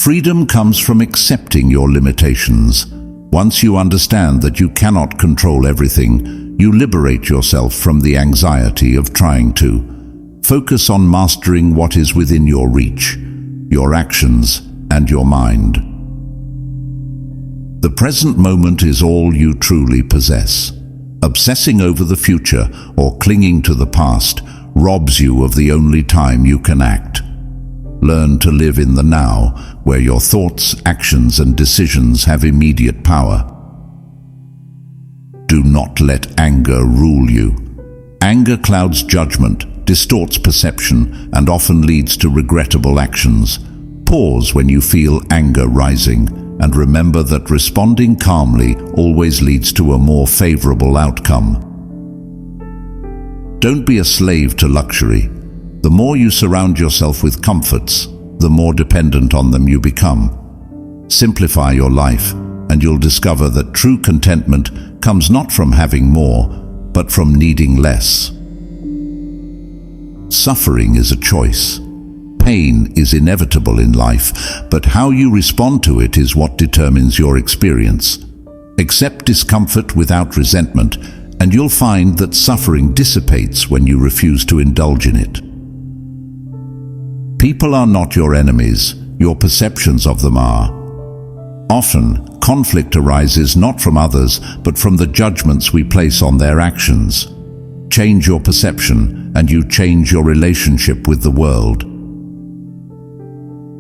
Freedom comes from accepting your limitations. Once you understand that you cannot control everything, you liberate yourself from the anxiety of trying to. Focus on mastering what is within your reach, your actions, and your mind. The present moment is all you truly possess. Obsessing over the future or clinging to the past robs you of the only time you can act. Learn to live in the now, where your thoughts, actions, and decisions have immediate power. Do not let anger rule you. Anger clouds judgment, distorts perception, and often leads to regrettable actions. Pause when you feel anger rising, and remember that responding calmly always leads to a more favorable outcome. Don't be a slave to luxury. The more you surround yourself with comforts, the more dependent on them you become. Simplify your life, and you'll discover that true contentment comes not from having more, but from needing less. Suffering is a choice. Pain is inevitable in life, but how you respond to it is what determines your experience. Accept discomfort without resentment, and you'll find that suffering dissipates when you refuse to indulge in it. People are not your enemies, your perceptions of them are. Often, conflict arises not from others, but from the judgments we place on their actions. Change your perception, and you change your relationship with the world.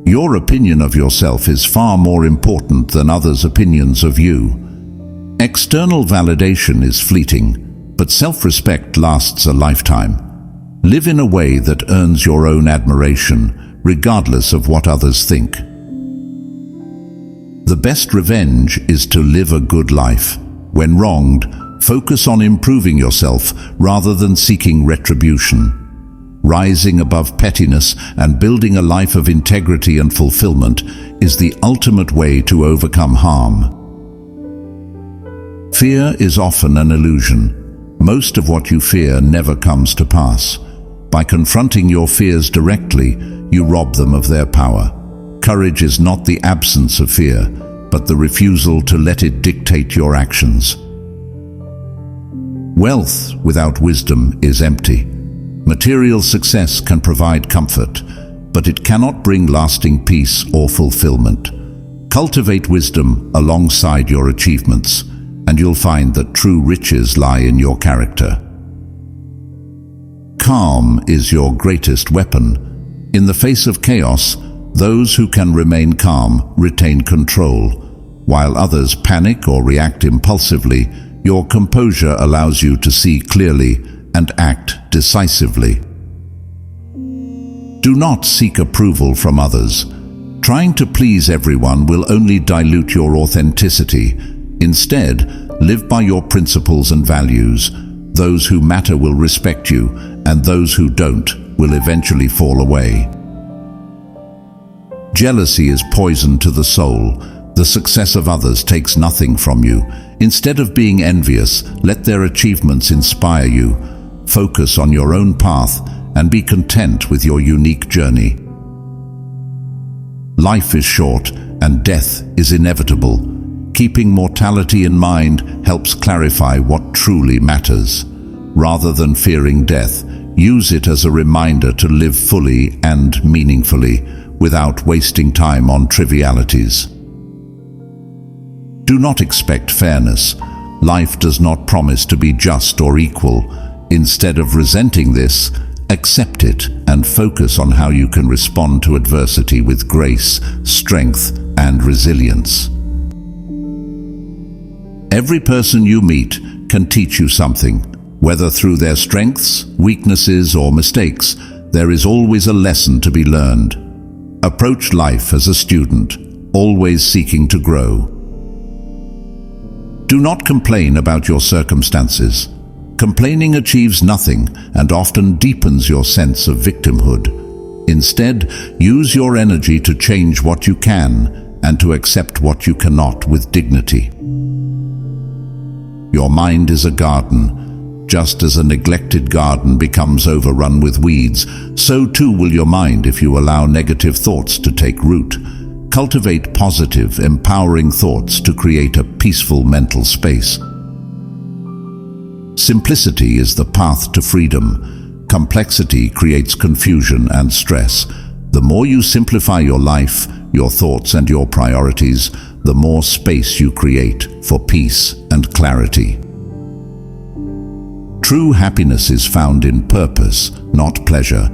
Your opinion of yourself is far more important than others' opinions of you. External validation is fleeting, but self-respect lasts a lifetime. Live in a way that earns your own admiration, regardless of what others think. The best revenge is to live a good life. When wronged, focus on improving yourself rather than seeking retribution. Rising above pettiness and building a life of integrity and fulfillment is the ultimate way to overcome harm. Fear is often an illusion. Most of what you fear never comes to pass. By confronting your fears directly, you rob them of their power. Courage is not the absence of fear, but the refusal to let it dictate your actions. Wealth without wisdom is empty. Material success can provide comfort, but it cannot bring lasting peace or fulfillment. Cultivate wisdom alongside your achievements, and you'll find that true riches lie in your character. Calm is your greatest weapon. In the face of chaos, those who can remain calm retain control. While others panic or react impulsively, your composure allows you to see clearly and act decisively. Do not seek approval from others. Trying to please everyone will only dilute your authenticity. Instead, live by your principles and values. Those who matter will respect you, and those who don't will eventually fall away. Jealousy is poison to the soul. The success of others takes nothing from you. Instead of being envious, let their achievements inspire you. Focus on your own path and be content with your unique journey. Life is short and death is inevitable. Keeping mortality in mind helps clarify what truly matters. Rather than fearing death, use it as a reminder to live fully and meaningfully without wasting time on trivialities. Do not expect fairness. Life does not promise to be just or equal. Instead of resenting this, accept it and focus on how you can respond to adversity with grace, strength, and resilience. Every person you meet can teach you something. Whether through their strengths, weaknesses, or mistakes, there is always a lesson to be learned. Approach life as a student, always seeking to grow. Do not complain about your circumstances. Complaining achieves nothing and often deepens your sense of victimhood. Instead, use your energy to change what you can and to accept what you cannot with dignity. Your mind is a garden. Just as a neglected garden becomes overrun with weeds, so too will your mind if you allow negative thoughts to take root. Cultivate positive, empowering thoughts to create a peaceful mental space. Simplicity is the path to freedom. Complexity creates confusion and stress. The more you simplify your life, your thoughts and your priorities, the more space you create for peace and clarity. True happiness is found in purpose, not pleasure.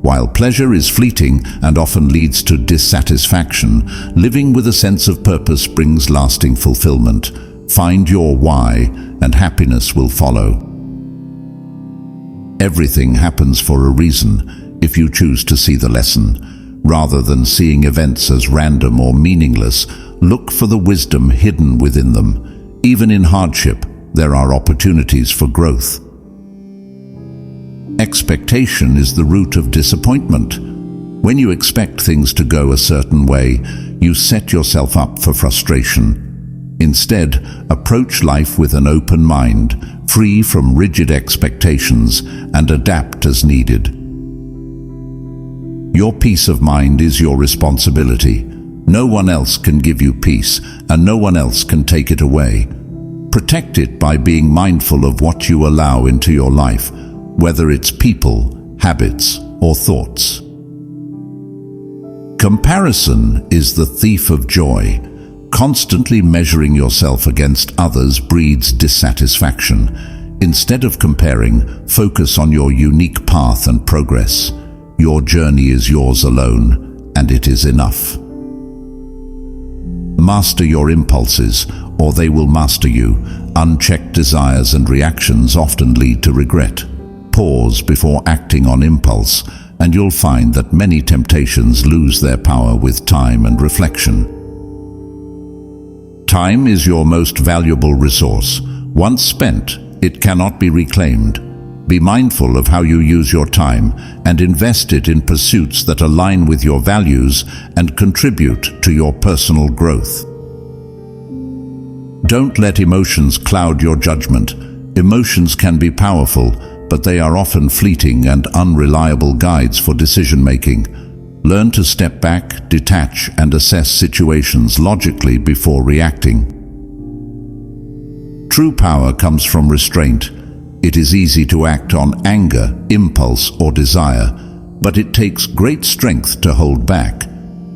While pleasure is fleeting and often leads to dissatisfaction, living with a sense of purpose brings lasting fulfillment. Find your why, and happiness will follow. Everything happens for a reason if you choose to see the lesson. Rather than seeing events as random or meaningless, look for the wisdom hidden within them. Even in hardship, there are opportunities for growth. Expectation is the root of disappointment. When you expect things to go a certain way, you set yourself up for frustration. Instead, approach life with an open mind, free from rigid expectations, and adapt as needed. Your peace of mind is your responsibility. No one else can give you peace, and no one else can take it away. Protect it by being mindful of what you allow into your life, whether it's people, habits, or thoughts. Comparison is the thief of joy. Constantly measuring yourself against others breeds dissatisfaction. Instead of comparing, focus on your unique path and progress. Your journey is yours alone, and it is enough. Master your impulses, or they will master you. Unchecked desires and reactions often lead to regret. Pause before acting on impulse, and you'll find that many temptations lose their power with time and reflection. Time is your most valuable resource. Once spent, it cannot be reclaimed. Be mindful of how you use your time and invest it in pursuits that align with your values and contribute to your personal growth. Don't let emotions cloud your judgment. Emotions can be powerful, but they are often fleeting and unreliable guides for decision-making. Learn to step back, detach, and assess situations logically before reacting. True power comes from restraint. It is easy to act on anger, impulse, or desire, but it takes great strength to hold back.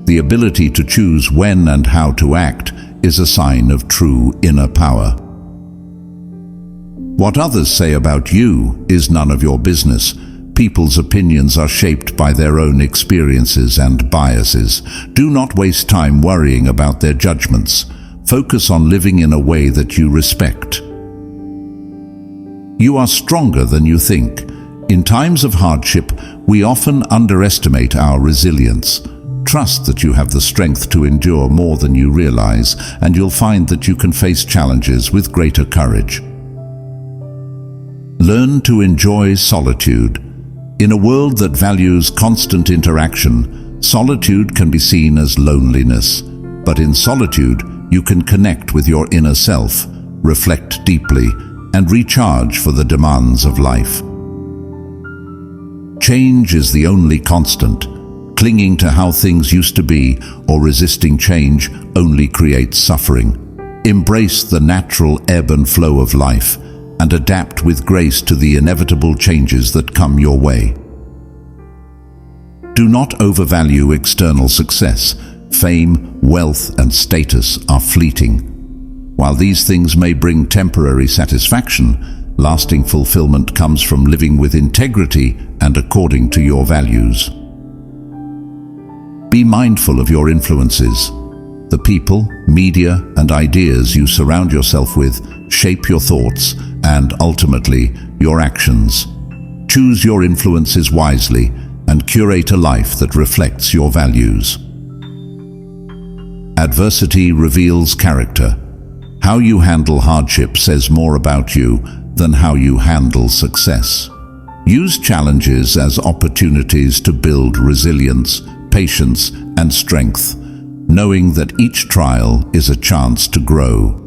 The ability to choose when and how to act is a sign of true inner power. What others say about you is none of your business. People's opinions are shaped by their own experiences and biases. Do not waste time worrying about their judgments. Focus on living in a way that you respect. You are stronger than you think. In times of hardship, we often underestimate our resilience. Trust that you have the strength to endure more than you realize, and you'll find that you can face challenges with greater courage. Learn to enjoy solitude. In a world that values constant interaction, solitude can be seen as loneliness. But in solitude, you can connect with your inner self, reflect deeply, and recharge for the demands of life. Change is the only constant. Clinging to how things used to be or resisting change only creates suffering. Embrace the natural ebb and flow of life and adapt with grace to the inevitable changes that come your way. Do not overvalue external success. Fame, wealth, and status are fleeting. While these things may bring temporary satisfaction, lasting fulfillment comes from living with integrity and according to your values. Be mindful of your influences. The people, media, and ideas you surround yourself with shape your thoughts and, ultimately, your actions. Choose your influences wisely and curate a life that reflects your values. Adversity reveals character. How you handle hardship says more about you than how you handle success. Use challenges as opportunities to build resilience, patience, and strength, knowing that each trial is a chance to grow.